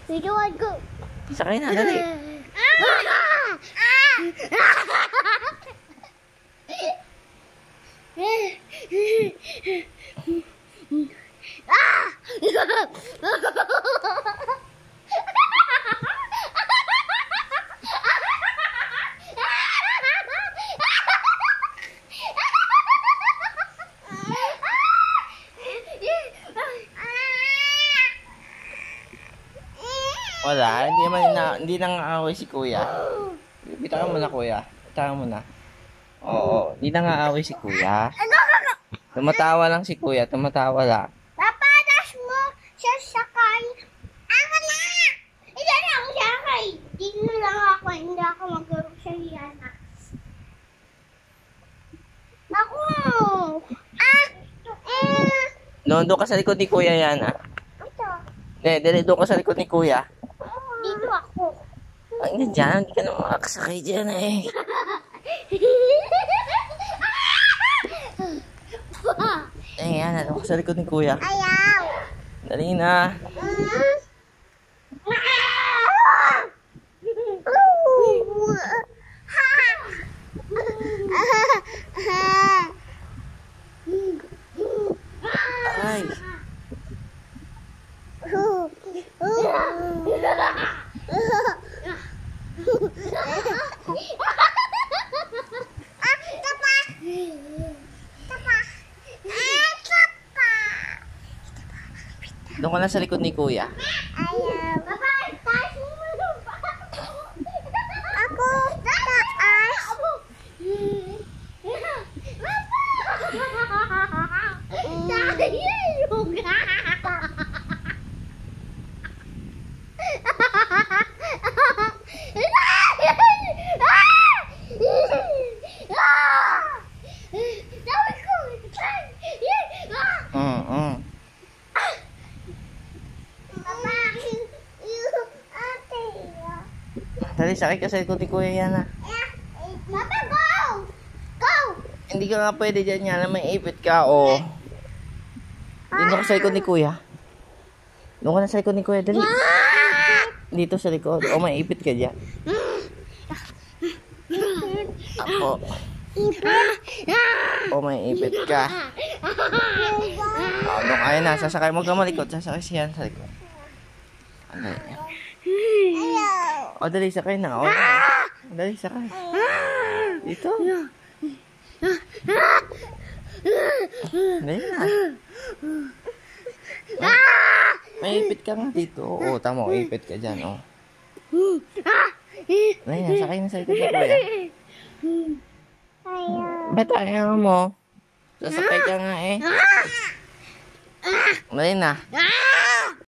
Sigawan ko. Sakay na, dali. Wala, hindi nang-aaway si kuya. Bitawan mo na kuya. Bitawan mo na. Oo, hindi nang-aaway si kuya. Tumatawa lang si kuya, tumatawa lang. Papadas mo siya sakay. Ako na! Hindi na ako sakay. Dito lang ako, hindi ako maglaro sa Yana. Ako! Doon ka sa likod ni kuya yan, ah. Ito. Dali, doon ka sa likod ni kuya. Dito ako. Ay, dyan, hindi ka na makakasakay dyan, eh. Ayan, doon ka sa likod ni kuya. Ayaw! Dali na. Ay. Doon ka na sa likod ni kuya. Ayaw. Taas mo pa. Ako taas. Dali, sakay ka sa likod ni kuya yan, ah. Papa, go! Go! Hindi ka nga pwede dyan yan, may ipit ka, oh. Dito ka sa likod ni kuya. Doon ka na sa likod ni kuya, dali. Dito sa likod. Oh, may ipit ka dyan. Ako. Oh, may ipit ka. Oh, doon ayun na, sasakay mo ka malikot. Sasakay siya sa likod. Dali. Oh, dali, sakay na. Oh, dali, sakay. Dito. Dali na. May ipit ka nga dito. Oo, tama. Ipit ka dyan, oh. Dali na, sakay na sa likod na kuya. Ba't ayaw mo? Sasakay ka nga, eh. Dali na.